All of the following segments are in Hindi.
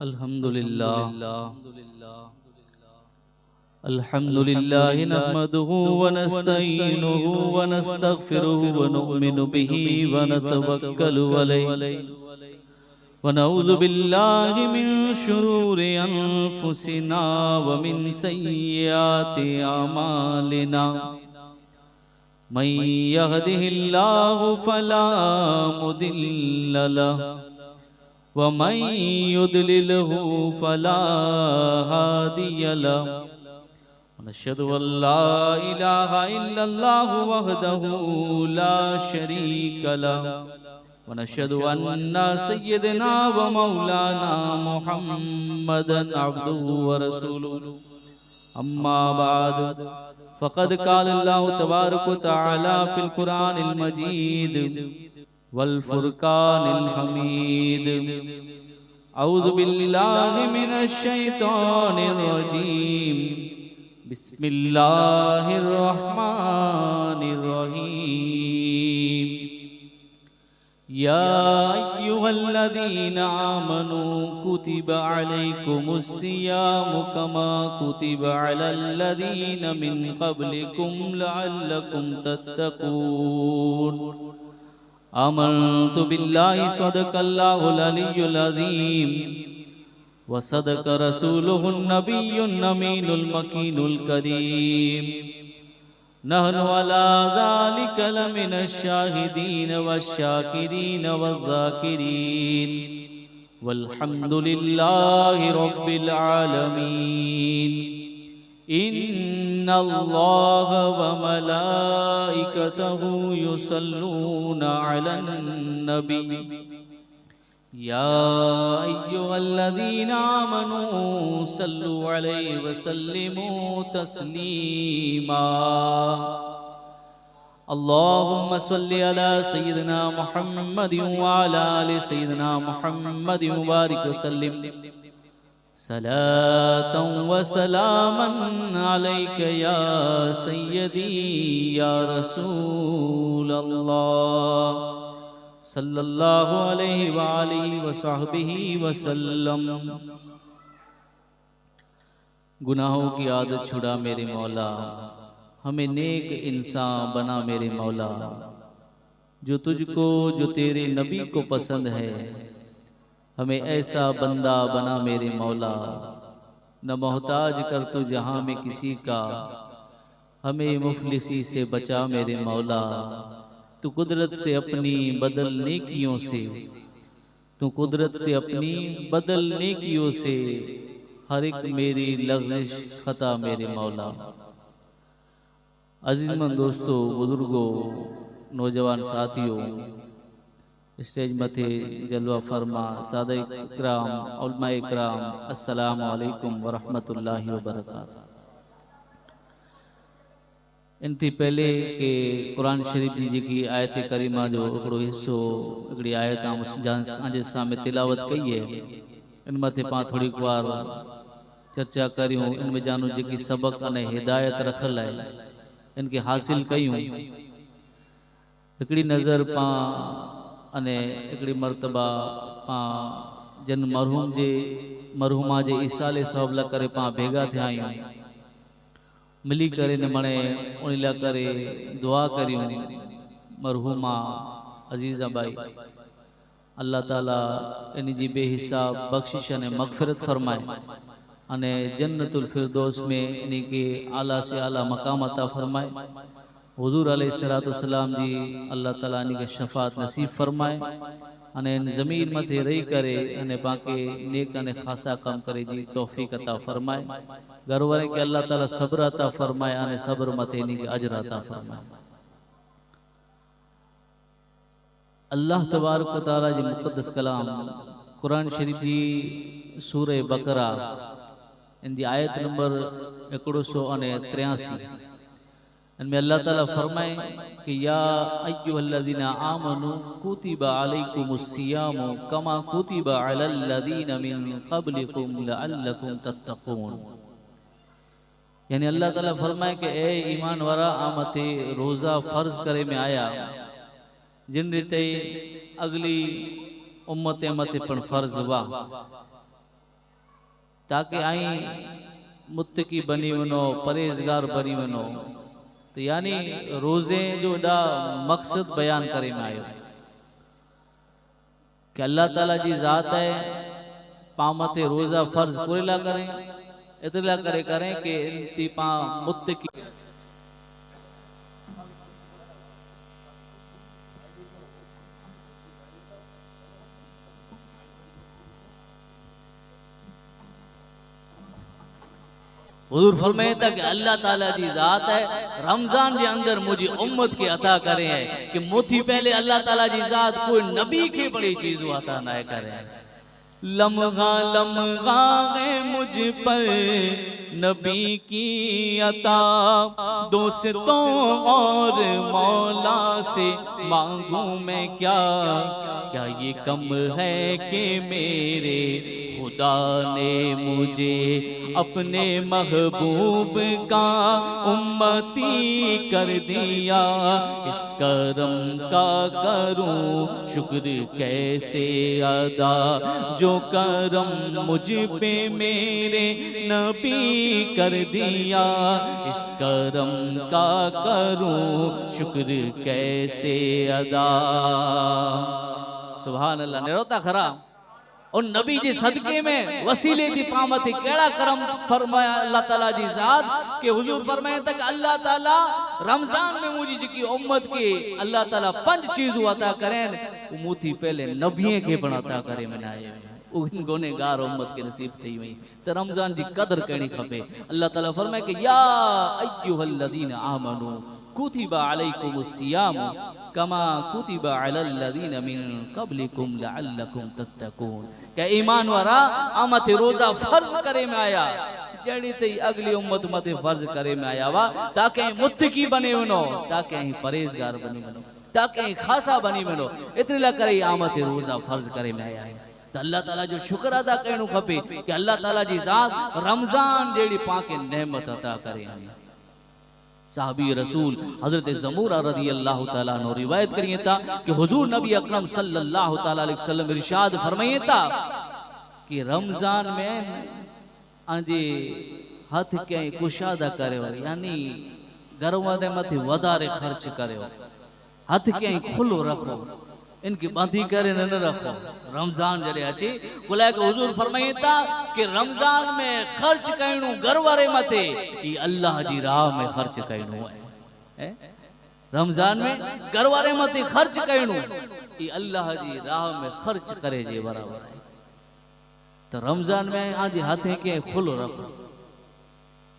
अल्हम्दुलिल्लाह नहमदुहु व नस्तईनुहु व नस्तगफिरुहु व नु'मिनु बिही व नतवक्कलु अलैहि व नऊज़ु बिल्लाहि मिन शुरूरि अनफुसिना व मिन सय्यिआति अमालिना मन यहदिहिल्लाहु फला मुदिल्ल लहु वमन युद्लिलहु फला हादिय लहु नशहदु अल्ला इलाहा इल्लल्लाहु वहदहु ला शरीक लहु वनशहदु अन्ना सय्यदना व मौलाना मुहम्मदन अब्दुहु व रसूलुहु अम्मा बाद फ़क़द क़ाल अल्लाहु तबारक व तआला फ़िल क़ुरानिल मजीद वल फुरकानिल हमीद औज़ु बिल्लाहि मिनश शैतानिर रजीम बिस्मिल्लाहिर रहमानिर रहीम या अय्युहल्लज़ीना आमनू कुतिबा अलैकुमुस सियामु कमा कुतिबा अलल्लज़ीना मिन क़ब्लिकुम लअल्लकुम तत्तक़ून आमन्तु बिल्लाहि सदक़ल्लाहुल अलियुल अज़ीम व सदक़ रसूलुहुन नबियुन अमीनुल मकीनुल करीम नहनु अला ज़ालिका लमिनश शाहिदीन वश्शाकिरीन वज़्ज़ाकिरीन वल्हम्दुलिल्लाहि रब्बिल आलमीन इन्नल्लाह व मलाइकतहु युसल्लूना अलन नबी या अय्युहल्लज़ीना आमनू सल्लु अलैहि व सल्लिमू तस्लीमा अल्लाहुम्मा सल्लि अला सय्यिदिना मुहम्मदिन व अला आलि सय्यिदिना मुहम्मदिन व बारिक व सल्लिम सलातन व सलामन अलैका या सय्यदी या रसूल अल्लाह सल्लल्लाहु अलैहि व आलिहि व सहबिही वसल्लम। गुनाहों की आदत छुड़ा मेरे मौला, हमें नेक इंसान बना मेरे मौला, जो तुझको जो तेरे नबी को पसंद है हमें ऐसा बंदा बना मेरे मौला। न मोहताज कर तू जहाँ में किसी का, हमें मुफलिसी से बचा मेरे मौला। तू कुदरत से अपनी बदल नेकियों से, तू कुदरत से अपनी बदल नेकियों से हर एक मेरी लग़्ज़िश खता मेरे मौला। अज़ीज़मंद दोस्तों, बुजुर्गों, नौजवान साथियों, स्टेज मथे जलवा फरमा सादा इकराम उलमा इकराम, अस्सलामु अलैकुम व रहमतुल्लाहि व बरकातुहू। इनती पहले के कुरान शरीफ जी की आयत करीमा जो हिकिड़ो हिस्सो हिकिड़ी आयत अॼु सामने तिलावत कई है, इन मथे पां थोड़ी बार चर्चा करियूं। इनमें जानू जेकी सबक अने हिदायत रखल है इनके हासिल कयूं। हिकिड़ी नज़र पां अने हिकिड़ी मरतबा पां जन मरहूमा जे ईसाले सवाब ला करे पां भेगा थिया आहियूं, मिली करे न मणे उन ला करे दुआ करियूं। मरहूमा अजीज़ा बाई अल्लाह ताला इन जी बेहिसाब बख्शिश ने मग़फ़िरत फरमाए अने जन्नतुल फिरदौस में इन के आला से आला मकाम अता फरमाए। हुजूर अलैहिस्सलातु वस्सलाम जी अल्लाह ताला इन के शफ़ाअत नसीब फरमाए अने इन ज़मीन मथे रही करे अने पाके नेक अने खासा कम करे जी तौफीक अता फरमाए। घर वारे के अल्लाह ताला सब्र अता फरमाए अने सब्र मथे इन के अजर अता फरमाए। अल्लाह तबारक व तआला जी मुक़द्दस कलाम कुरान शरीफ जी सूरह बकरा इन जी आयत नंबर 183 इनमें अल्लाह ताला फरमाए कि या अय्युहल्लज़ीना आमनू कुतिबा अलैकुमुस सियामु कमा कुतिबा अलल्लज़ीना मिन क़ब्लिकुम लअल्लकुम तत्तक़ून। यानी अल्लाह ताला फरमाए कि ए ईमान वारा आमते रोज़ा फ़र्ज करे में आया जिन रीते अगली उम्मत मते पण फ़र्ज हुआ। ताकि आई मुत्तकी बनी वनो, परहेज़गार बनी वनो। तो यानी रोज़े जो एॾा मक़सद बयान करे में आयो कि अल्लाह ताला जी ज़ात है पामते रोज़ा फ़र्ज़ कोई ला करें इतला करे करें कि इनती पा मुत्तकी हुजूर फरमाए था कि अल्लाह ताला जी ज़ात है रमज़ान के अंदर मुझे उम्मत के अता करे है कि मोथी पहले अल्लाह ताला जी ज़ात कोई नबी के बड़ी चीज़ अता ना करे। लम्हा लम्हा है मुझ पर नबी की अता, दोस्तों और मौला से मांगू मैं क्या, क्या ये कम है कि मेरे खुदा ने मुझे अपने महबूब का उम्मती कर दिया। इस करम का करूं शुक्र कैसे अदा, जो करम मुझ पे मेरे नबी कर दिया। इस करम का करूं शुक्र कैसे अदा। सुभान अल्लाह। निरोता खरा और नबी जी सदके में वसीले दी पामती केड़ा करम फरमाया अल्लाह ताला जी ज़ात के हुजूर फरमाए तक अल्लाह ताला रमजान में मुझी जी उम्मत के अल्लाह ताला 5 चीज़ अता करें मुथी पहले नबिये के पण अता करे मनाए उन गुनेगार उम्मत के नसीब थी वही तो रमजान जी कदर करनी खपे। अल्लाह ताला फरमाए कि या अय्युहल्लज़ीना आमनू कुतिबा अलैकुमुस्सियाम कमा कुतिबा अलल्लज़ीना मिन क़ब्लिकुम लअल्लकुम तत्तकून। क्या ईमान वारा आमते रोजा फर्ज करे में आया जड़ी ते अगली उम्मत मते फर्ज करे में आया वा ताकि मुत्तकी बने वनो, ताकि परहेजगार बने वनो, ताकि खासा बनी वनो। इतने ला करे आमते रोजा फर्ज करे में आया है। तो अल्लाह ताला जो शुक्र अदा करणो खपे कि अल्लाह ताला जी ज़ात रमजान जेड़ी पाके नेमत अता करे। साहबी रसूल हजरत ज़मूरा रज़ी अल्लाह ताला अन्हु रिवायत करिए था कि हुजूर नबी अकरम सल्लल्लाहु ताला अलैहि वसल्लम इरशाद फरमाइए था कि रमजान में आंजे हथ के कुशादा करो, यानी घर वाले मथे वधारे खर्च करो, हथ के खुलो रखो, इनकी बांधी करे न रखो। रमजान जड़े अचे बुलाए के हुजूर फरमाइए था कि रमजान में खर्च करणु घर वारे मथे ई अल्लाह जी राह में खर्च करणु है। रमजान में घर वारे मथे खर्च करणु ई अल्लाह जी राह में खर्च करे जे बराबर है। तो रमजान में आज हाथे के खुलो रखो,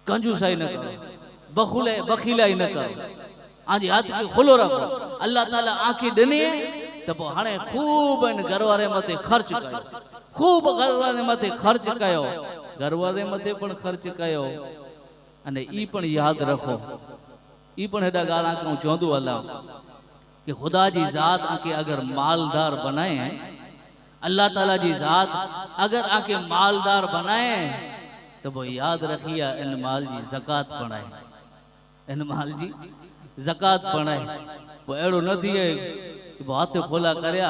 कंजूसाई न करो, बखीलाई न करो, आज हाथ के खुलो रखो। अल्लाह ताला आंखें दने तो हाँ खूब घर वाले मथे खर्च कयो, खूब घर वाले मथे खर्च कयो, घर वाले मथे पण खर्च कयो। अने ई पण याद रखो, ई पण हेडा गाला को चौंदो अल्लाह कि खुदा जी ज़ात आके अगर मालदार बनाए हैं, अल्लाह ताला जी ज़ात अगर आके मालदार बनाए तो वो याद रखिए इन माल जी ज़कात पढ़ाए, इन माल जी ज़कात पढ़ाए। वो एड़ो न थिए हाथ खोला करया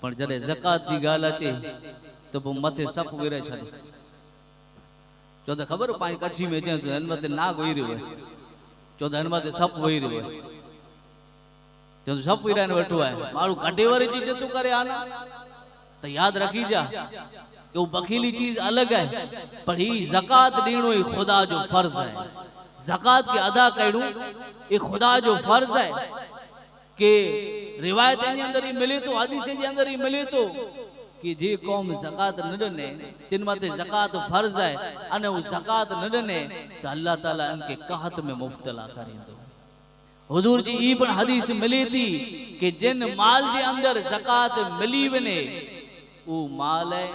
पर जड़े ज़कात की गाल अचे तो वो मथे सप विरे छे। चौदह खबर पाई कच्छी में जे हनमते नाग वही रहो, चौदह हनमते सप वही रहो, जो सप विरा ने वठो है मारू कटे वाली चीज तू करे आना। तो याद रखी जा कि वो बखीली चीज अलग है, पर ही ज़कात दीणो ही खुदा जो फर्ज है। ज़कात के अदा करू ये खुदा जो फर्ज है कि रिवायत के अंदर ही मिले तो, हदीस के अंदर ही मिले तो कि जे कौम ज़कात न दने तिन माते ज़कात फर्ज है अने वो ज़कात न दने तो अल्लाह ताला इनके कहत में मुब्तला करेंदो। हुजूर जी ई पण हदीस मिली थी कि जिन माल के अंदर ज़कात मिली वने वो माल है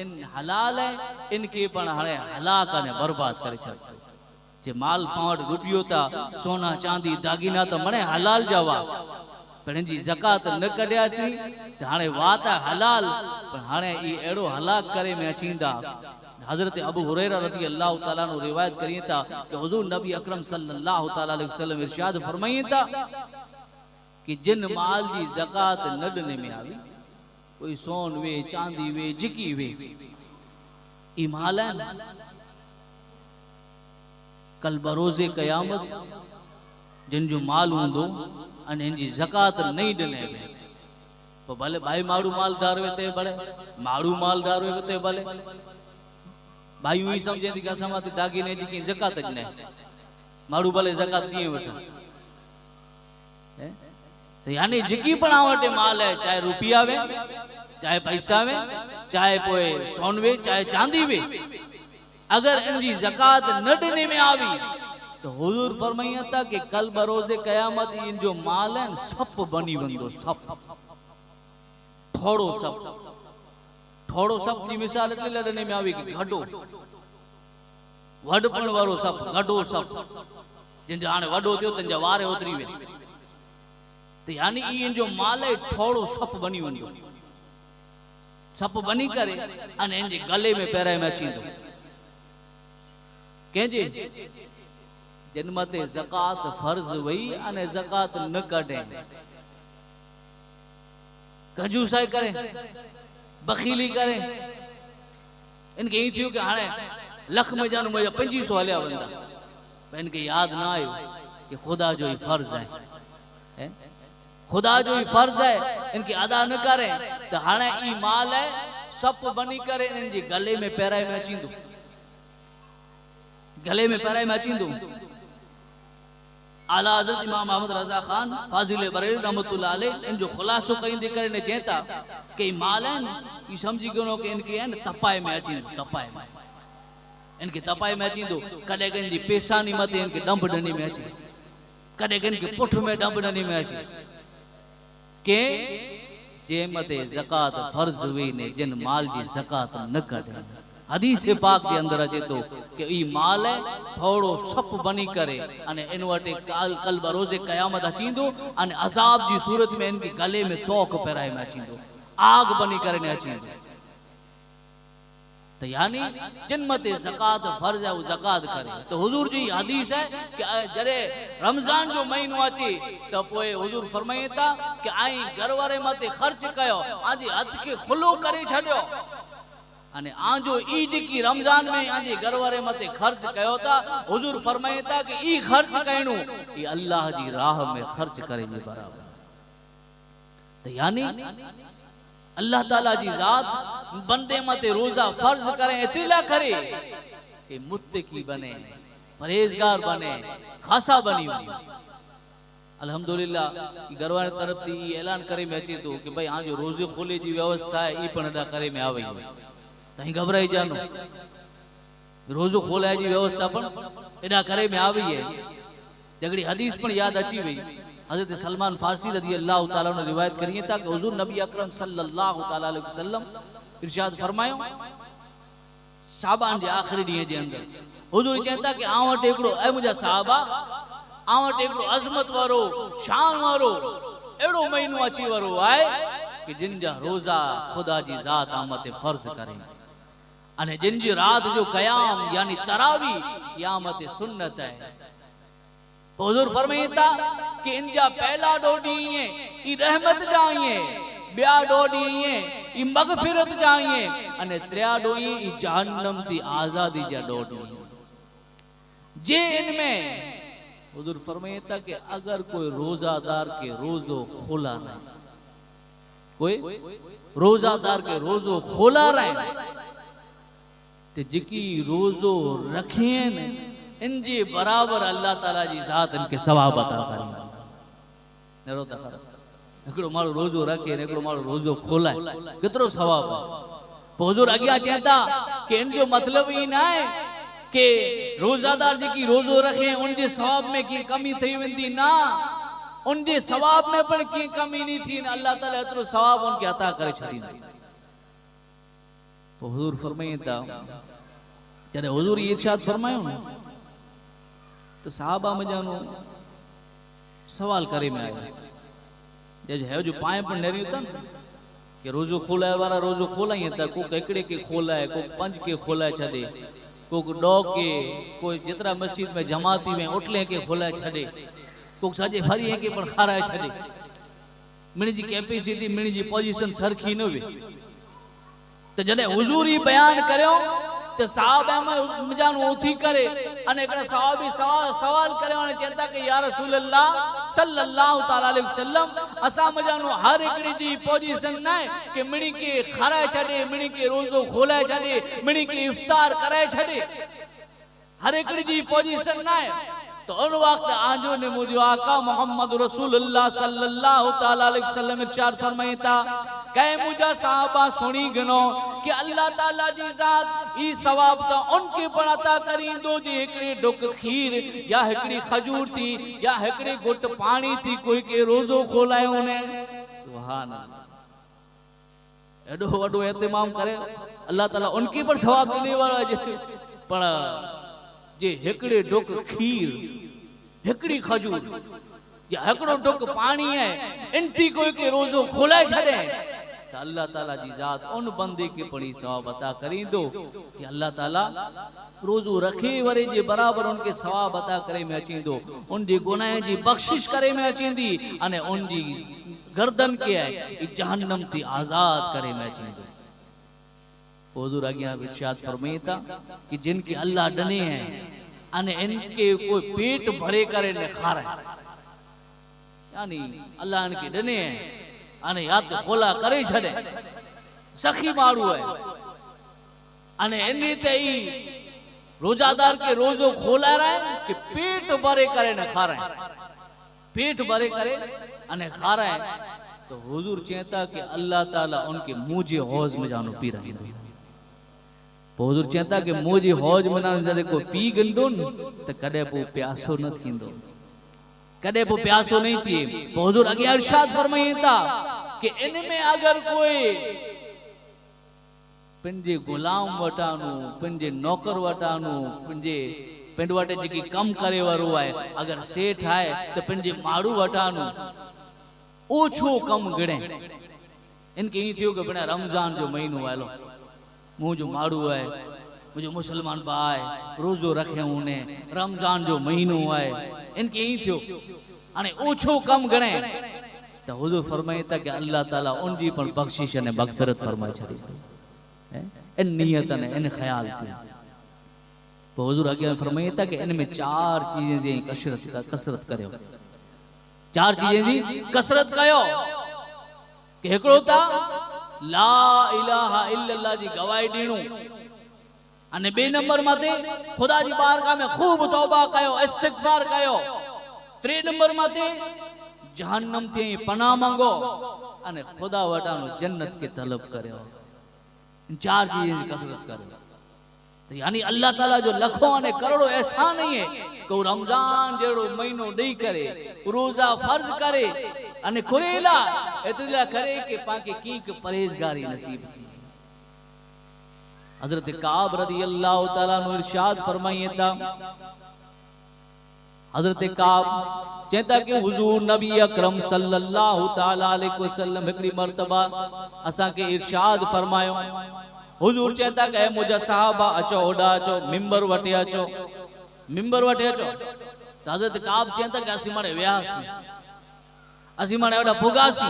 इन हलाल है, इनके पण हाणे हलाक ने बर्बाद करे छे। जे माल 5 रुपयो था सोना चांदी दागीना तो मने हलाल जावा पर इनकी ज़कात न कढिया छी तो हाणे वात हलाल पर हाणे ई एड़ो हलाक करे में अचींदा। हजरत अबू हुरैरा रज़ी अल्लाह ताला नु रिवायत करिए था कि हुजूर नबी अकरम सल्लल्लाहु ताला अलैहि वसल्लम इरशाद फरमाइए था कि जिन माल की ज़कात न दने में आवी, कोई सोन वे चांदी वे जिकी वे, ई माल है कल बरोज़े क़यामत जिन जो माल हूंदो अने इन जी ज़कात नहीं ॾिने वे तो भले भाई माड़ू मालदार वे ते भले माड़ू मालदार वे ते भले भाई यूं ही समझे थी कि असां मां दागिने जी की ज़कात ॾिने माड़ू भले ज़कात दिए वठा तो यानी जिकी पण आवटे माल है चाहे रुपया वे चाहे पैसा वे चाहे पोए सोन वे चाहे चांदी वे अगर इनकी ज़कात न देने में आवी तो हुजूर फरमाइया था कि कल बरोज़े क़यामत इन जो माल है सप बनी वंदो सप थोड़ो सप की मिसाल इतने लड़ने में आवी कि घडो वडपण वारो सप घडो सप जिन जो हाणे वडो थियो तन जा वारे उतरी वे तो यानी इन जो माल है थोड़ो सप बनी वंदो सप बनी करे अने इन जे गले में पैराए में अची वेंदो केजे जिन मते ज़कात फर्ज वही अने ज़कात न कढे कंजूसाई करे बखीली करे इनके ही थियो कि हाणे लख में जानो मुझे 2500 हलिया वंदा इनके याद ना आयो कि खुदा जो ही फर्ज है खुदा जो ही फर्ज है इनके अदा न करे तो हाणे ई माल है सप बनी करे इन जे गले में पैराए में अचींदो गले में पैराए में अचींदो आला हज़रत इमाम अहमद रज़ा खान फाजिल बरेली रहमतुल्लाह अलैह इन जो खुलासो कईंदे करे ने चेता कि माल है ई समझी गयो कि इनके है तपाए में अचींदो तपाए में इनके तपाए में अचींदो कॾहिं कन जी पेशानी मते इनके डंभ डनी में अचे कॾहिं कन के पुठ में डंभ डनी में अचे के जे मते ज़कात फर्ज हुई ने जिन माल जी ज़कात न कढे हदीस पाक के अंदर अचे तो कि ई माल है थोड़ो सप बनी करे अने इन वटे कल बरोज़े क़यामत अचींदो अने अज़ाब जी सूरत में इनके गले में तोक पैराए में अचींदो आग बनी करे ने अचींदो तो यानी जिन मते ज़कात फर्ज है वो ज़कात करे तो हुजूर जी हदीस है कि जरे रमजान जो महीनो अचे तो पोए हुजूर फरमाए था कि आई घर वारे मते खर्च कयो आजी हथ के खुलो करे छड्यो अने आजो ई जेकी रमजान में आजे घर वारे मते खर्च कयो था हुजूर फरमाए था कि ई खर्च कइणो ई अल्लाह जी राह में खर्च करे जे बराबर तो यानी अल्लाह ताला जी जात बंदे मते रोजा फर्ज करे इतला करे कि मुत्तकी बने परहेजगार बने खासा बनी अल्हम्दुलिल्लाह घर वारे तरफ थी ऐलान करे में अचे तो कि भाई आजो रोजे खोले जी व्यवस्था है ई पण अदा करे में आवे तहीं घबराई जानो रोजो खोलाए जी व्यवस्था पण एडा करे में आवी है जगड़ी हदीस पण याद अची वई हजरत सलमान फारसी रजी अल्लाह ताला ने रिवायत करिए था कि हुजूर नबी अकरम सल्लल्लाहु ताला अलैहि वसल्लम इरशाद फरमायो साबान जे आखिरी डी जे अंदर हुजूर चेता कि आवट एकड़ो ए मुजा साहबा आवट एकड़ो अजमत वारो शान वारो एड़ो महीनो अची वरो आए कि जिन जा रोजा खुदा जी जात आमते फर्ज करे अने जिन जी रात जो कयाम यानी तरावी यामत सुन्नत है हुजूर फरमाईता कि इन जा पहला डोडी है ई रहमत जाइए ब्या डोडी है ई मगफिरत जाइए अने त्रिया डोई ई जहन्नम दी आजादी जा डोडी जे इनमें हुजूर फरमाईता कि अगर कोई रोजादार के रोजो खोला ना कोई रोजादार के रोजो खोला रहे ते जिकी रोजो रखेन इन जे बराबर अल्लाह ताला जी जात इनके सवाब अता करी नेरो दखर एकड़ो मारो रोजो रखे ने एकड़ो मारो रोजो खोला कितरो सवाब हुजूर अगिया चेता कि इन जो मतलब ही ना है कि रोजादार जिकी रोजो रखे उन जे सवाब में की कमी थई वेंदी ना उन जे सवाब में पण की कमी नहीं थी अल्लाह ताला इतरो सवाब उनके अता करे छदीन तो हुजूर फरमाईता जरे हुजूर इरशाद फरमायो ना तो साहबा मजानो सवाल करे में आया जज है जो पाए पर नेरी तन कि रोजो खोलाए वाला रोजो खोलाई था को एकड़े के खोलाए को पंज के खोलाए छदे को डॉ के कोई जितरा मस्जिद में जमाती में उठले के खोलाए छदे को सजे भरी के पर खाराए छदे मिणी जी कैपेसिटी मिणी जी पोजीशन सरखी न वे तो जडे हुजूर ही बयान करयो तो साहब मुजान उठी करे अने एकड़ा साहबी सवाल करे और चेता कि या रसूल अल्लाह सल्लल्लाहु ताला अलैहि वसल्लम असा मुजान हर एकड़ी जी पोजीशन ना कि मिणी के खराए छडे मिणी के रोजो खोलाए छडे मिणी के इफ्तार कराए छडे हर एकड़ी जी पोजीशन ना तो उन वक्त आजो ने मुझे आका मोहम्मद रसूलुल्लाह सल्लल्लाहु ताला अलैहि वसल्लम इरशाद फरमाईता कहे मुझा साहबा सुनी गनो कि अल्लाह ताला जी जात ई सवाब तो उनके पड़ता करी दो जी एकड़ी डुक खीर या एकड़ी खजूर थी या एकड़ी घुट पानी थी कोई के रोजो खोलाए उने सुभान अल्लाह एडो वडो एहतमाम करे अल्लाह ताला उनके पर सवाब देने वाला जे पण जे हेकड़े डुक खीर हेकड़ी खजूर या हेकड़ो डुक पानी है इनती कोई के रोजो खोलाए छड़े तो अल्लाह ताला जी जात उन बंदे के पड़ी सवाब अता करी दो कि अल्लाह ताला रोजो रखे वरे जे बराबर उनके सवाब अता करे में अची दो उन जी गुनाह जी बख्शिश करे में अची दी अने उन जी गर्दन के है जहन्नम थी आजाद करे में अची दो हुजूर आज्ञा इरशाद फरमाईता कि जिनके अल्लाह डने हैं अने इनके कोई पेट भरे करे ने खारे यानी अल्लाह इनके डने हैं अने या तो खोला करे छड़े सखी मारू है अने इन्हीं ते ही रोजादार के रोजो खोला रहे कि पेट भरे करे ने खारे पेट भरे करे अने खारे तो हुजूर चेता कि अल्लाह ताला उनके मुझे हौज में जानो पी रही दो हुजूर चेता कि मुझे हौज में ना जरे को पी गंदो तो कदे पो प्यासो न थींदो कदे पो प्यासो नहीं थी हुजूर अगे इरशाद फरमाईता कि इनमें अगर कोई पिंजे गुलाम वटानु पिंजे नौकर वटानु पिंजे पिंड वटे जेकी कम करे वारो है अगर सेठ है तो पिंजे माड़ू वटानु ओछो कम गिणे इनके ई थियो कि बिना रमजान जो महीनो आलो मुझो माड़ू है मुझो मुसलमान भाई रोजो रखे उने रमजान जो महीनो है इनके ही थियो अने ओछो कम गणे तो हुजूर फरमाईता कि अल्लाह ताला उन जी पण बख्शिश ने मगफिरत फरमाई छड़ी है इन नियत ने इन ख्याल थी तो हुजूर आगे फरमाईता कि इनमें चार चीजें जी कसरत करियो चार चीजें जी कसरत कयो कि एकड़ो ता ला इलाहा इल्लल्लाह जी गवाही दीणू अने बे नंबर माते खुदा जी बारगाह में खूब तौबा कयो इस्तिगफार कयो त्रे नंबर माते जहन्नम थी पनाह मांगो अने खुदा वटानो जन्नत के तलब करियो चार चीजें की कसरत करो तो यानी अल्लाह ताला जो लखों अने करोड़ों एहसान नहीं है तो रमजान जेड़ो महीनो दई करे रोजा फर्ज करे अने खुरेला इतला करे कि पाके कीक परहेजगारी नसीब थी हजरत काब रदी अल्लाह ताला नु इरशाद फरमाईता हजरत काब चेता कि हुजूर नबी अकरम सल्लल्लाहु ताला अलैहि वसल्लम एकड़ी मर्तबा असा के इरशाद फरमायो हुजूर चेता कि मुझा साहबा अचो ओडा अचो मिंबर वटे अचो तो हजरत काब चेता कि असी मारे व्यासी असी माने ओडा भुगासी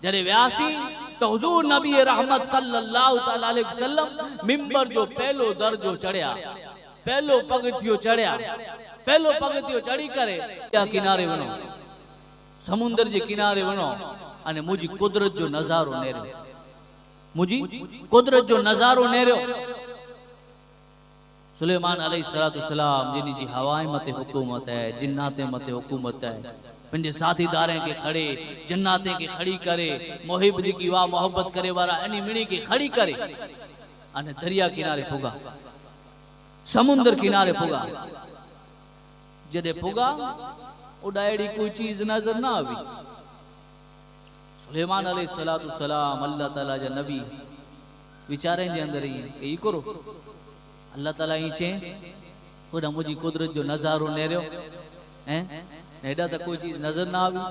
जरे व्यासी तो हुजूर नबी रहमत सल्लल्लाहु ताला अलैहि वसल्लम मिंबर जो पहलो दर्जो चढ़या पहलो पगथियो चढ़या पहलो पगथियो चढ़ी करे या किनारे वनो समुंदर जे किनारे वनो अने मुजी कुदरत जो नजारो नेरियो मुजी कुदरत जो नजारो नेरियो सुलेमान अलैहिस्सलातु वस्सलाम जिनी जी हवाएं मते हुकूमत है जिन्नाते मते हुकूमत है पंजे साथीदारें के खड़े जन्नाते के खड़ी करे मोहिब जी की वाह मोहब्बत करे वाला एनी मिणी के खड़ी करे अने दरिया किनारे पुगा समुंदर किनारे पुगा जदे पुगा उडायड़ी कोई चीज नजर ना आवी सुलेमान अलैहिस्सलातु वस्सलाम अल्लाह ताला जा नबी विचारें जे अंदर ही के ई करो अल्लाह ताला ही छे ओडा मुजी कुदरत जो नजारो नेरियो हैं एडा तो कोई चीज नजर ना आवी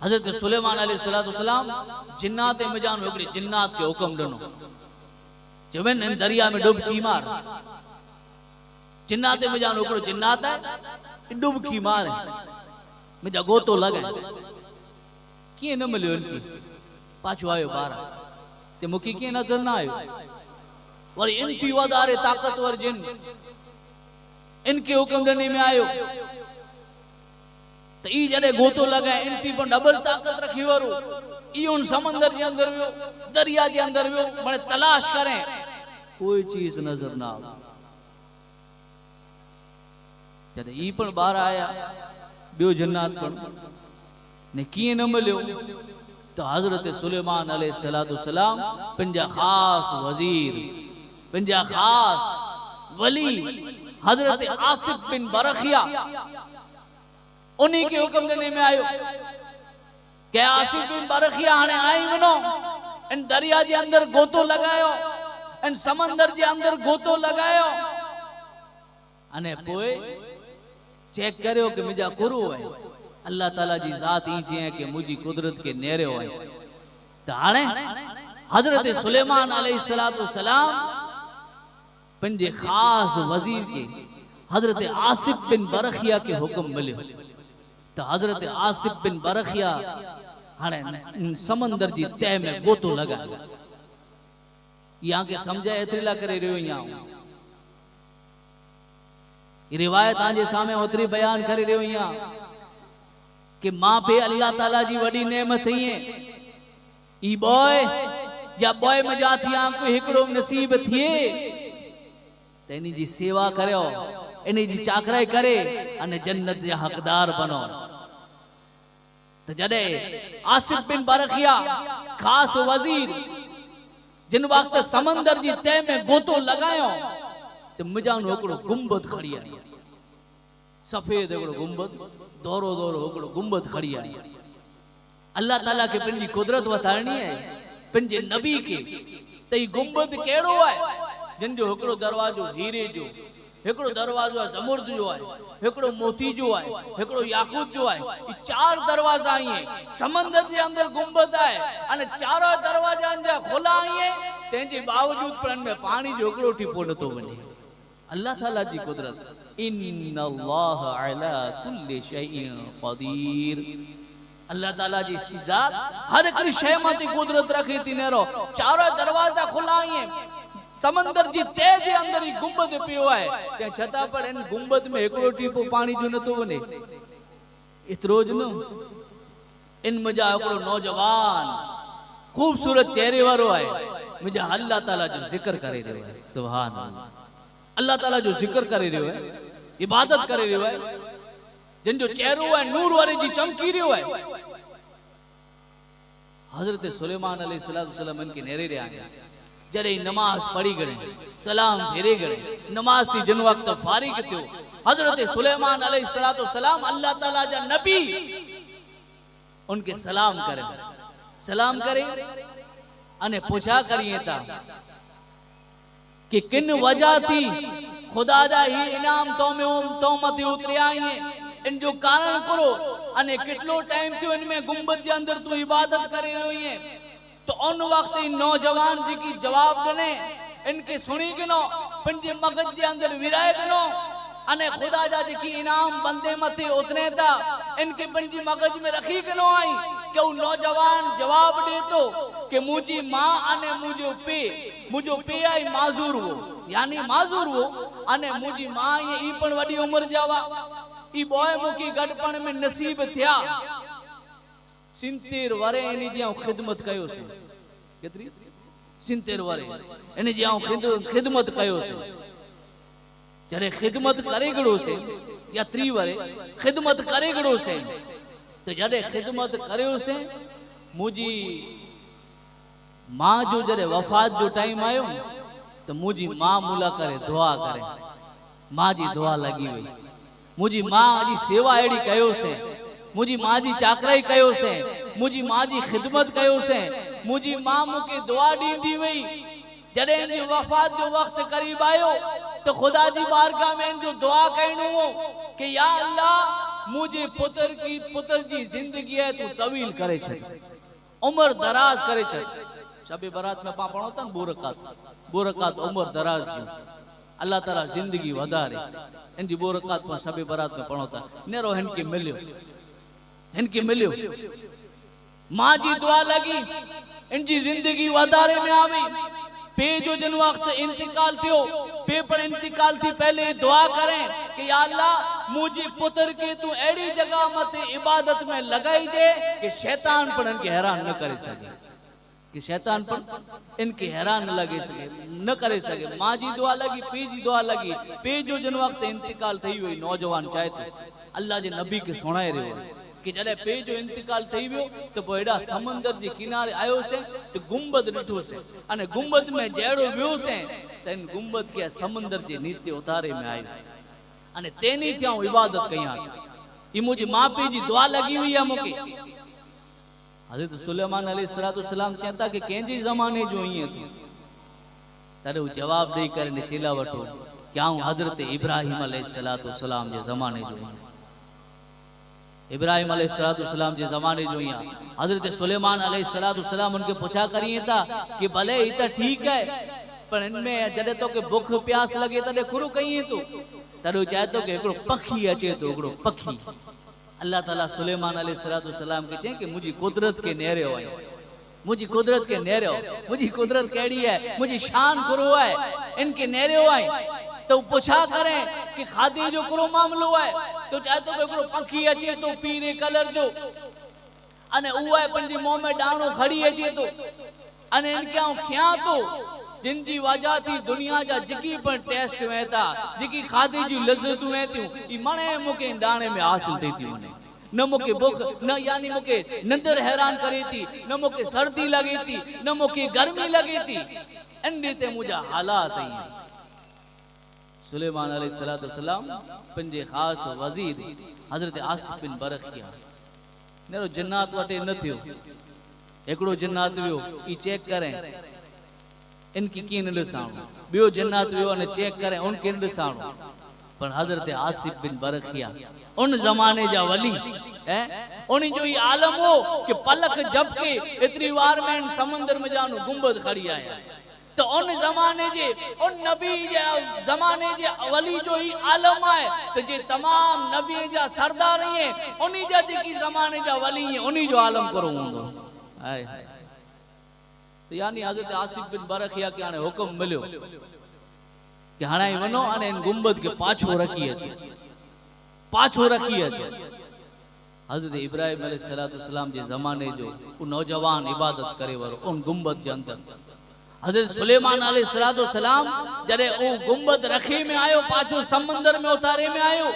हजरत सुलेमान अलैहिस्सलातु वस्सलाम जिन्नात में जानो एकड़ी जिन्नात के हुक्म दनो जवन इन दरिया में डुबकी मार जिन्नात में जानो एकड़ो जिन्नात है डुबकी मार मुझा गोतो लगे किए न मिलियो इनकी पाछो आयो बार ते मुकी किए नजर ना आयो वरी इनकी वधारे ताकतवर जिन इनके हुक्म देने में आयो तो ई जड़े गोतो लगाए इनकी पर डबल ताकत रखी वरो ई उन समंदर के अंदर वियो दरिया के अंदर वियो बड़े तलाश करें कोई चीज नजर ना आवे जड़े ई पण बाहर आया बियो जन्नत पण ने किए न मिलियो तो हजरत सुलेमान अलैहिस्सलाम पंजा खास वजीर पंजा खास वली हजरत आसिफ बिन बरखिया उन्हीं के हुक्म देने में आयो कि आसिफ बिन बरखिया हाने आई वनो इन दरिया के अंदर गोतो लगायो इन समंदर के अंदर गोतो लगायो अने पोए चेक करियो कि मुझा कुरु है अल्लाह ताला जी जात ई जे कि मुझी कुदरत के नेरे होए त हाने हजरत सुलेमान अलैहिस्सलाम पंजे खास वजीर के हजरत आसिफ बिन बरखिया के हुक्म मिलियो तो हजरत आसिफ बिन बरखिया हाने समंदर जी तय में गोतो लगा यहाँ के समझा एतरीला करे रहो यहाँ रिवायत आजे सामने ओतरी बयान करे रहो यहाँ कि मां पे अल्लाह ताला जी वडी नेमत है ई बॉय या बॉय मजा थी आपको हिकड़ो नसीब थिए तेनी जी सेवा करो इनी जी चाकराई करे अने जन्नत जा हकदार बनो तो जडे आसिफ बिन बरखिया खास वजीर जिन वक्त समंदर जी तय में गोतो लगायो तो मुजान होकड़ो गुंबद खड़ी आई सफेद होकड़ो गुंबद दौरो दौरो होकड़ो गुंबद खड़ी आई अल्लाह ताला के पंजी कुदरत वतारणी है पंजे नबी के तई गुंबद केड़ो है जिन जो होकड़ो दरवाजो हीरे जो हिकड़ो दरवाजो जमुर्द जो है हिकड़ो मोती जो है हिकड़ो याकूत जो है ई चार दरवाजा आई है समंदर के अंदर गुंबद है अने चारों दरवाजा जा खुला आई है तेजे बावजूद पर में पानी जो हिकड़ो टीपो न तो बने अल्लाह ताला जी कुदरत इन्नल्लाह अला कुल्ली शैइन कदीर अल्लाह ताला जी जात हर एक शय माते कुदरत रखी थी नेरो चारों दरवाजा खुला आई है समंदर जी तेज अंदर ही गुंबद पियो है ते छता पर इन गुंबद में एकड़ो टीपो पानी जो न तो बने इतरो ज न इन मजा एकड़ो नौजवान खूबसूरत चेहरे वारो है मुझे अल्लाह ताला जो जिक्र करे रहो है सुभान अल्लाह ताला जो जिक्र करे रहो है इबादत करे रहो है जिन जो चेहरो है नूर वाले जी चमकी रहो है हजरत सुलेमान अलैहिस्सलाम इनके नेरे रे आया जरे नमाज पढ़ी गए सलाम फेरे गए नमाज थी जिन वक्त फारिग थियो हजरत सुलेमान अलैहिस्सलाम अल्लाह ताला जा नबी उनके सलाम करे अने पूछा करिए था कि किन वजह थी खुदा जा ही इनाम तो मत उतरे आई है इन जो कारण करो अने कितलो टाइम थियो इनमें गुंबद के अंदर तू इबादत करे रही है तो उन वक्त नौजवान जी की जवाब दने इनके सुनी गिनो पंजे मगज के अंदर विराए गिनो अने खुदा जा जी की इनाम बंदे मथे उतने था इनके पंजी मगज में रखी गिनो आई कि नौजवान जवाब दे तो कि मुझी मां अने मुझो पे आई माजूर वो यानी माजूर वो अने मुझी मां ये ई पण वडी उम्र जावा ई बॉय मुकी गडपण में नसीब थिया 70 वरे एनी ज्यां खिदमत कयो से केतरी 70 वरे एनी ज्यां खिदमत कयो से जरे खिदमत करे गड़ो से या 3 वरे खिदमत करे गड़ो से तो जरे खिदमत करयो से मुजी मां जो जरे वफात जो टाइम आयो तो मुजी मां मुला करे दुआ करे मां जी दुआ लगी हुई मुजी मां जी सेवा एड़ी कयो से मुझी मां जी चाकराई कयो से मुझी मां जी खिदमत कयो से मुझी मां मुके दुआ दींदी वई जडे इन वफात जो वक्त करीब आयो तो खुदा जी बारगाह में जो दुआ कहणो हो कि या अल्लाह मुझे पुत्र जी जिंदगी है तू तवील करे छे उम्र दराज करे छे शबे बारात में पा पणो था बोरकात उम्र दराज जी अल्लाह ताला जिंदगी वधारे इनकी बोरकात पर शबे बारात में पणो था नेरो इनके मिलियो मां जी दुआ लगी इनकी जिंदगी वधारे में आवी पे जो जिन वक्त इंतकाल थियो, पे पर इंतकाल थी पहले दुआ करें कि या अल्लाह मुझे पुत्र के तू एड़ी जगह मत इबादत में लगाई दे कि शैतान पर इनके हैरान न करे सके, कि शैतान पर इनके हैरान न लगे सके, न करे सके। माँ जी दुआ लगी, पी जी दुआ लगी। पे जो जिन वक्त इंतकाल थी हुई नौजवान चाहे तो अल्लाह जे नबी के सुनाए रहो कि जॾहिं पे जो इंतकाल थी वियो तो पोइ एॾा समंदर जे किनारे आयो से तो गुंबद ॾिठो से, अने गुंबद में जहिड़ो वियो से त इन गुंबद के समंदर जे नीचे उतारे में आयो अने तेनी थिया इबादत कयां। ई मुझी माँ पीउ जी दुआ लगी हुई है मूंखे। हज़रत सुलेमान अलैहिस्सलाम चवंदा कि कंहिंजे ज़माने जो ईअं थियो, तॾहिं हू जवाब ॾेई करे ने चेला वठो कि आऊं हज़रत इब्राहिम अलैहिस्सलाम जे ज़माने जो आहियां। इब्राहिम अलैहिस्सलाम जे ज़माने जो ही हज़रत सुलेमान अलैहिस्सलाम उनके पूछा करिए था कि भले ही तो ठीक है पर इनमें जॾहिं तोखे बुख प्यास लगे तॾहिं खुरो कईं तू, तॾहिं चाहे तो कि हिकिड़ो पखी अचे तो, हिकिड़ो पखी। अल्लाह ताला सुलेमान अलैहिस्सलाम के चई कि मुझी कुदरत के नेरियो है, मुझी कुदरत के नेरियो, मुझी कुदरत केड़ी है, मुझी शान कुरो है, इनके नेरियो है। तो पूछा करें कि खादी जो करो मामलो है तो चाहे तो कोई पखी अचे तो पीले कलर जो अने उहा पंहिंजी मुंह में डाणो खड़ी अचे तो अने इनके आऊं खिया तो जिन जी वजह थी दुनिया जा जिकी पर टेस्ट में था, जिकी खादी जी लज़्ज़तूं थियूं ई मणे मूंखे डाणे में हासिल थी थी वने। न मूंखे बुख न यानी मूंखे निंदर हैरान करे थी, न मूंखे सर्दी लगे थी, न मूंखे गर्मी लगे थी। इन ते मुझा हालात आहिनि। सुलेमान अलैहिस्सलाम पंहिंजे ख़ास वज़ीर हज़रत आसिफ बिन बरखिया नेरो जन्नात वटे न थियो, हिकिड़ो जन्नात वियो ई चेक करें इनकी कीअं न ॾिसाणो, ॿियो जन्नात वियो अने चेक करें उनके न ॾिसाणो। पर हज़रत आसिफ बिन बरखिया उन ज़माने जा वली उन जो ही आलम हो कि पलक झपके एतिरी वार में समंदर में जानो गुंबद खड़ी आया। तो उन जमाने जे उन नबी जे जमाने जे वली जो ही आलम है तो जे तमाम नबी जा सरदार ही है उन्हीं जा जेकी जमाने जा वली है उन्हीं जो आलम करो हुंदो। हाय तो यानी हज़रत आसिफ बिन बरखिया के हाणे हुक्म मिलियो कि हाणे वनो अने इन गुंबद के पाछो रखी अचो, पाछो रखी अचो। हज़रत इब्राहिम अलैहिस्सलाम जे जमाने जो उ नौजवान इबादत करे वरो उन गुंबद के अंदर। हज़रत सुलेमान अलैहिस्सलाम जरे ओ गुंबद रखे में आयो, पाछो समंदर में उतारे में आयो।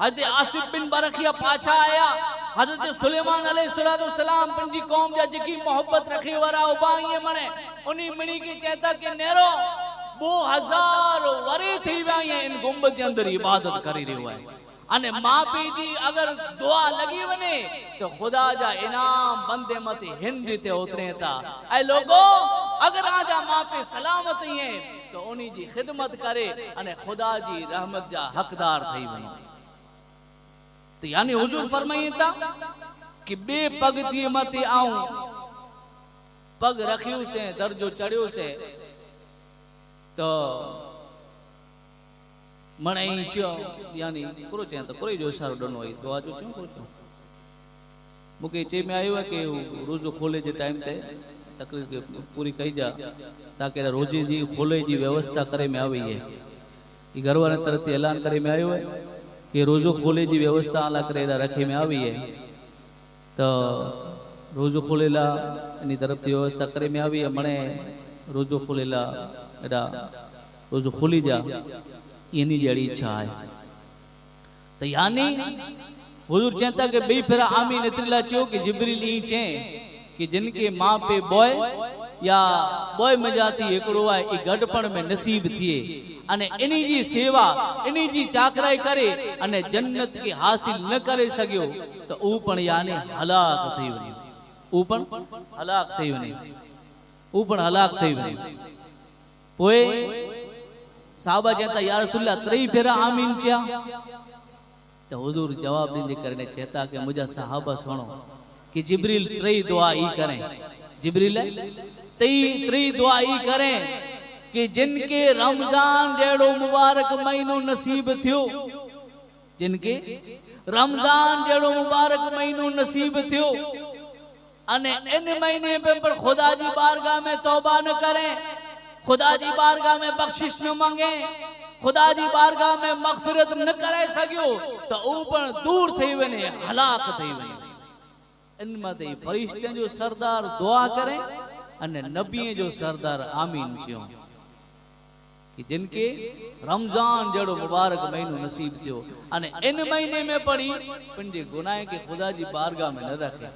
हज़रत आसिफ बिन बरखिया पाछा आया। हज़रत सुलेमान अलैहिस्सलाम पंजी कौम जा जेकी मोहब्बत रखे वरा उबाई मने उनी मणी के चेता के नेरो 2000 वरे थी वई इन गुंबद के अंदर इबादत करी रहियो है। अने माँ पी जी अगर दुआ लगी वने तो खुदा जा इनाम बंदे मत हिन रीते उतरे था। ऐ लोगो अगर आजा माँ पे सलामत ही है तो उन्हीं जी खिदमत करे अने खुदा जी रहमत जा हकदार थई वई। तो यानी हुजूर फरमाई था कि बे पग थी मत आऊं पग रखियो से दर्जो चढ़ियो से तो मणे चो यानी करो चे तो कोई जो इशारो डनो है दुआ जो क्यों करो मुके चे में आयो है कि रोजो खोले जे टाइम ते तकरीर पूरी कई जा ताकि रोजे जी खोले जी व्यवस्था करे में आई है। ये घर वाले तरफ से ऐलान करे में आयो है कि रोजो खोले जी व्यवस्था अला करे रखे में आई है। तो रोजो खोलेला इन तरफ से व्यवस्था करे में आई है। मणे रोजो खोलेला एडा रोजो खोली जा इनी जड़ी इच्छा है। तो यानी हुजूर चेता के बे फेरा आमीन इतला चो कि जिब्रील ई चे कि जिनके माँ पे बॉय या बॉय में जाती एकड़ो है ई गडपण में नसीब थिए अने इनी जी सेवा इनी जी चाकराई करे अने जन्नत की हासिल न करे सकियो तो ऊ पण यानी हलाक थई वने, ऊ पण हलाक थई वने, ऊ पण हलाक थई वने। पोए साहबा चेता या रसूलल्लाह त्रई फेरा आमीन चा तो हुजूर जवाब दींदे करने चेता कि मुझा साहबा सुनो कि जिब्रील त्रई दुआ ई करें, जिब्रील त्रई दुआ ई करें कि जिनके रमजान जेड़ो मुबारक महीनो नसीब थियो, जिनके रमजान जेड़ो मुबारक महीनो नसीब थियो अने इन महीने पे पर खुदा जी बारगाह में तौबा न करें खुदा जी बारगाह में बख्शिश न मांगे, खुदा जी बारगाह में मगफिरत न करे सकियो तो ऊपर दूर थी वने, हलाक थी वने। इन मते फरिश्तन जो सरदार दुआ करे अने नबी जो सरदार आमीन चयो कि जिनके रमजान जड़ो मुबारक महीनो नसीब थियो अने इन महीने में पड़ी पंजे गुनाह के खुदा जी बारगाह में न रखे,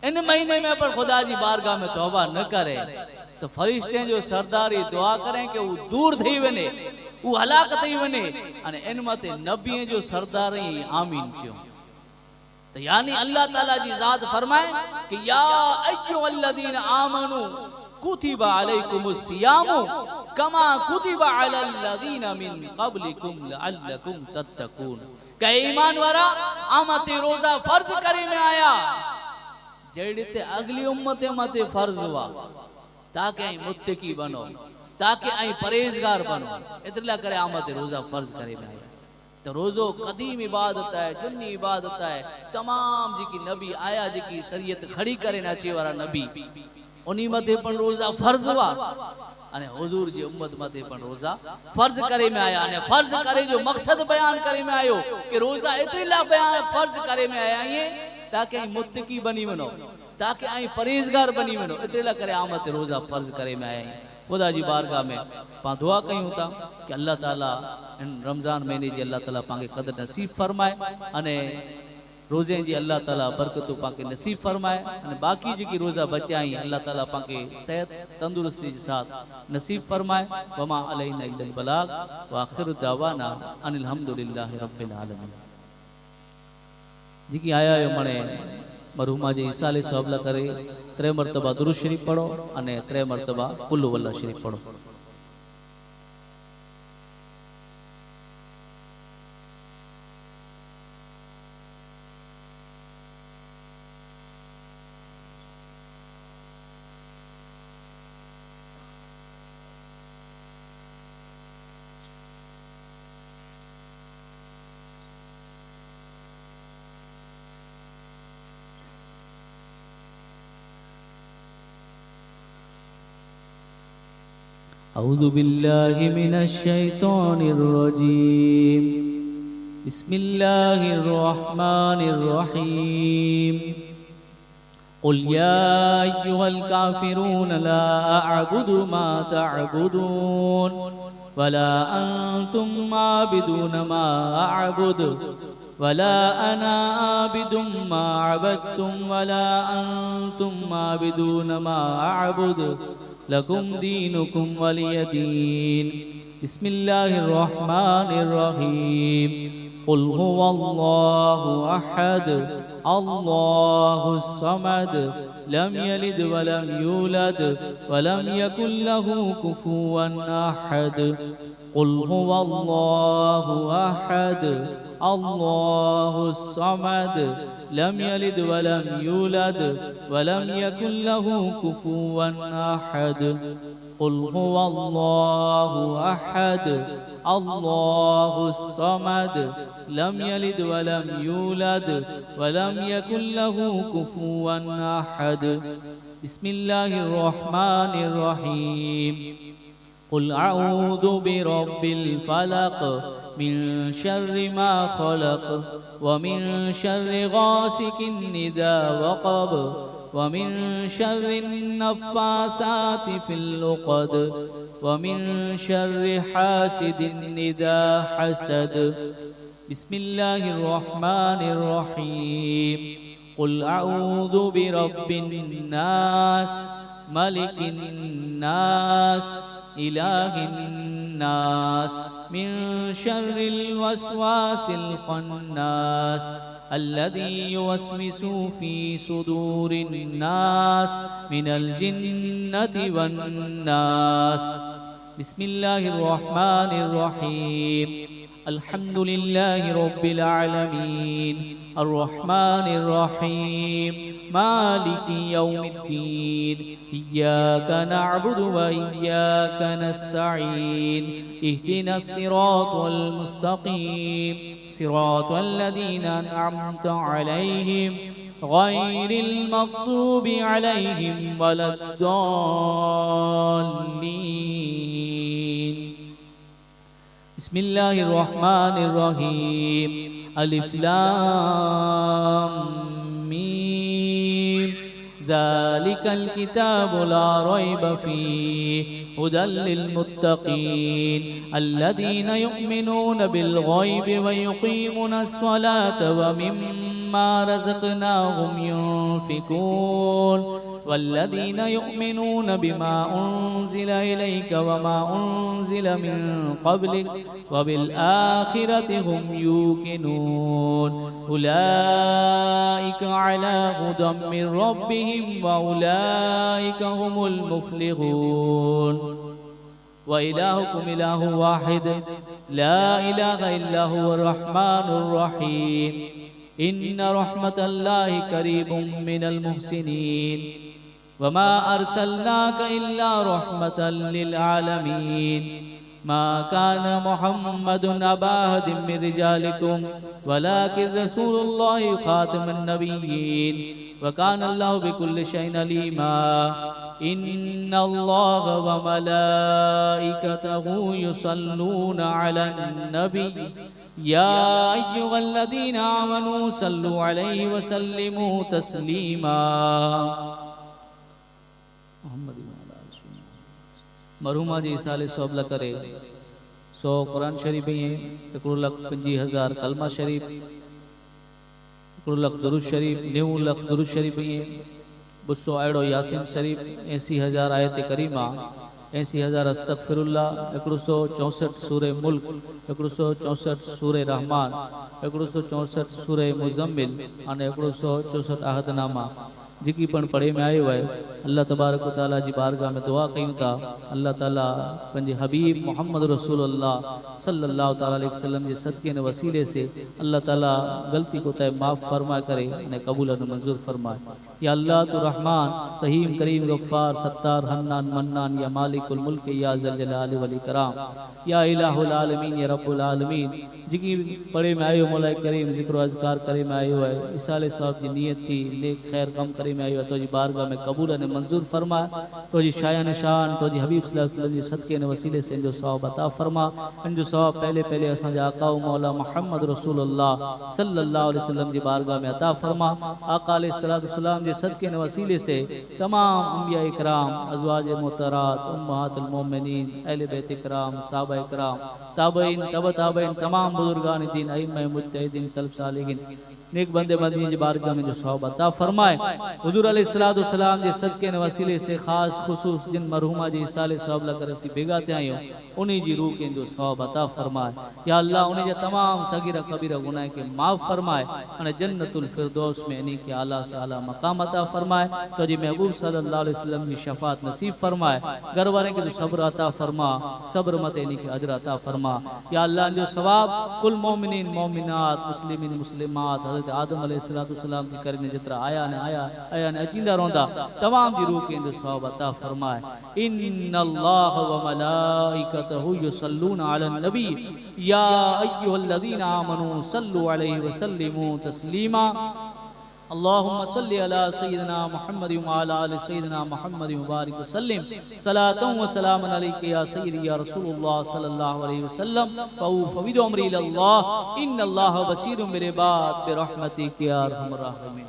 इन महीने में पर खुदा जी बारगाह में तौबा न करे तो फरिश्ते जो सरदारी दुआ करें कि वो दूर थी वने, वो हलाक थी वने अने इन मते नबी जो सरदारी आमीन चयो। तो यानी अल्लाह ताला जी ज़ात फरमाए कि या अय्युहल्लज़ीन आमनू कुतिबा अलैकुमुस सियामु कमा कुतिबा अलल लज़ीना मिन क़ब्लिकुम लअल्लकुम तत्तकून। के ईमान वारा आमते रोजा फर्ज करे में आया जेड़ते अगली उम्मत मते फर्ज हुआ ताकि आई मुत्तकी बनो, ताकि आई परहेजगार बनो, इतला करे आमते रोजा फर्ज करे में आया। तो रोजो कदीम इबादत है, जुन्नी इबादत है, तमाम जी की नबी आया जी की शरीयत खड़ी करे ना चे वाला नबी उन्हीं मते पण रोजा फर्ज हुआ अने हुजूर जी उम्मत मते पण रोजा फर्ज करे में आया। अने फर्ज करे जो मकसद बयान करे में आयो कि रोजा इतला बयान फर्ज करे में आया ये ताकि आई मुत्तकी बनी वनो, ताकि आई परहेजगार बनी वनो, इतला करे आमत रोजा फर्ज करे में आया। खुदा जी बारगाह में पा दुआ कयूं था कि अल्लाह ताला इन रमजान महीने जी अल्लाह ताला पाके कदर नसीब फरमाए अने रोजे जी अल्लाह ताला बरकतों पाके नसीब फरमाए अने बाकी जी की रोजा बचाई अल्लाह ताला पाके सेहत तंदुरुस्ती के साथ नसीब फरमाए। वमा अलैना इल्लल बलाग व आखिरु दावाना अनिल हम्दुलिल्लाहि रब्बिल आलमीन। जी की आया यो मणे मरहुमा जी इसाले सवाबला करे 3 मरतबा दुरूद शरीफ पढ़ो अने 3 मरतबा कुल वल्लाह शरीफ पढ़ो। अऊज़ु बिल्लाहि मिनश शैतानिर रजीम। बिस्मिल्लाहिर रहमानिर रहीम। क़ुल या अय्युहल काफ़िरून ला अअबुदु मा तअबुदून वला अंतुम आबिदून मा अअबुदु वला अना आबिदुम मा अबदतुम वला अंतुम आबिदून मा अअबुदु लकुम दीनुकुम वलिय दीन। बिस्मिल्लाहिर रहमानिर रहीम। क़ुल हुवल्लाहु अहद अल्लाहुस समद लम यलिद वलम यूलद वलम यकुल लहू कुफुवन अहद। क़ुल हुवल्लाहु अहद अल्लाहुस समद लम यलिद वलम यूलद वलम यकुल लहू कुफुवन अहद। क़ुल हुवल्लाहु अहद अल्लाहुस समद लम यलिद वलम यूलद वलम यकुल लहू कुफुवन अहद। बिस्मिल्लाहिर रहमानिर रहीम। क़ुल अऊज़ु बिरब्बिल फलक़ मिन शर्रि मा खलक़ व मिन शर्रि गासिकिन इज़ा वक़ब व मिन शर्रि नफ़्फ़ासाति फ़िल उक़द व मिन शर्रि हासिदिन इज़ा हसद। बिस्मिल्लाहिर रहमानिर रहीम। क़ुल अऊज़ु बिरब्बिन नास मलिकिन नास इलाहिन नास मिन शर्रिल वस्वासिल खन्नास अल्लज़ी युवस्विसु फ़ी सुदूरिन नास मिनल जिन्नति वन नास। बिस्मिल्लाहिर रहमानिर रहीम। अल्हम्दुलिल्लाहि रब्बिल आलमीन अर्रहमानिर रहीम मालिकि यौमिद्दीन इय्याका नअबुदु व इय्याका नस्तईन इहदिनस सिरातल मुस्तकीम सिरातल लज़ीना अनअमता अलैहिम गैरिल मग़दूबि अलैहिम वलद्दाल्लीन। बिस्मिल्लाहिर्रहमानिर्रहीम। अलिफ लाम मीम। ज़ालिकल किताबु ला रैब फ़ीहि हुदल लिल्मुत्तक़ीन अल्लज़ीना युमिनूना बिल गैबि व युक़ीमूना अस्सलाता व मिम्मा रज़क़नाहुम युनफ़िकून वल्लज़ीना युमिनूना बिमा उन्ज़िला इलैका व मा उन्ज़िला मिन क़ब्लिक व बिल आखिरति हुम यूक़िनून उलाइका अला हुदम मिन रब्बिहिम व उलाइका हुमुल मुफ़्लिहून। व इलाहुकुम इलाहु वाहिद ला इलाहा इल्ला हुवर रहमानुर रहीम। इन्ना रहमतल्लाहि करीबुम मिनल मुहसिनीन वमा अर्सलनाका इल्ला रहमतल लिल आलमीन। मा कान मुहम्मदुन अबा अहदिम मिन रिजालिकुम वलाकिन रसूलुल्लाहि खातिमुन नबिय्यीन व कान अल्लाहु बिकुल्लि शैइन अलीमा। इन्नल्लाह व मलाइकतहु युसल्लूना अलन नबी या अय्युहल्लज़ीना आमनू सल्लु अलैहि व सल्लिमू तस्लीमा। मरहुमा जी साले सोबला करे 100 कुरान शरीफ ही 1,50,000 कलमा शरीफ 1,00,000 दुरूद शरीफ 90,00,000 दुरूद शरीफ ही 200 अड़ो यासीन शरीफ 80,000 आयत करीमा 80,000 अस्तगफिरुल्लाह 164 सूरे मुल्क 164 सूरे रहमान 164 सूरे मुज़म्मिल अने 164 अहदनामा जिकी पण पढ़े में आयो है। अल्लाह तबारक व तआला जी बारगाह में दुआ कयूं था अल्लाह ताला पंहिंजे हबीब मोहम्मद रसूलुल्लाह सल्लल्लाहु तआला अलैहि वसल्लम जे सदके ने वसीले से अल्लाह ताला गलती को तय माफ़ फरमाए करे अने कबूल अने मंजूर फरमाए। या अल्लाह तू रहमान रहीम करीम गफ्फार सत्तार हन्नान मन्नान या मालिकुल मुल्क या ज़ल जलाल वल इकराम या इलाहुल आलमीन या रब्बुल आलमीन जिकी पढ़े में आयो मौला करीम जिक्र अज़कार करे में आयो है इसाले साहब जी नियत थी नेक खैर कम करे में आयो तो जी बारगाह में कबूल ने मंजूर फरमा तो जी शाया निशान तो जी हबीब सल्लल्लाहु अलैहि वसल्लम जी सदके ने वसीले से जो सवाब अता फरमा जो सवाब पहले पहले असा आका मौला मोहम्मद रसूलुल्लाह सल्लल्लाहु अलैहि वसल्लम जी बारगाह में अता फरमा। आका अलैहिस्सलातु वस्सलाम जी सदके ने वसीले से तमाम अंबिया इकराम अज़वाज मोहतरात उम्महातुल मोमिनीन अहले बैत इकराम सहाबा इकराम ताबईन तब ताबईन तमाम बुजुर्गान दीन अइम्मा मुज्तहिदीन सल्फ सालिहीन नेक बंदे बंदी जी बारगाह में जो सवाब अता फरमाए। हुजूर अलैहिस्सलातु वस्सलाम जे सदके ने वसीले से खास खुसूस जिन मरहुमा जी साले सवाब ला करे सी बेगा थे आयो उन्हीं जी रूह के जो सवाब अता फरमाए। या अल्लाह उन्हीं जे तमाम सगीरा कबीरा गुनाह के माफ फरमाए अने जन्नतुल फिरदौस में इन्हीं के आला से आला मकाम अता फरमाए। तो जी महबूब सल्लल्लाहु अलैहि वसल्लम की शफात नसीब फरमाए। घर वाले के जो सब्र अता फरमा सब्र मत इन्हीं के अजर अता फरमा। या अल्लाह जो सवाब कुल मोमिनीन मोमिनात मुस्लिमीन मुस्लिमात आदम अलैहिस्सलातु वस्सलाम की करने जितरा आया ने अचींदा रोंदा तमाम जी रूह के जो सवाब अता फरमाए। इन्नल्लाह व मलाइकतहु युसल्लूना अलन नबी या अय्युहल्लज़ीना आमनू सल्लु अलैहि व सल्लिमू तस्लीमा। अल्लाहुम्मा सल्लि अला सय्यिदिना मुहम्मद व अला आलि सय्यिदिना मुहम्मद व बारिक व सल्लिम सलातन व सलामन अलैका या सय्यिदी या रसूलुल्लाह सल्लल्लाहु अलैहि वसल्लम फौफविदु अमरी इलल्लाह इन्नल्लाह बसीरुम बिल इबाद बिरहमतिक या अरहमर राहिमीन।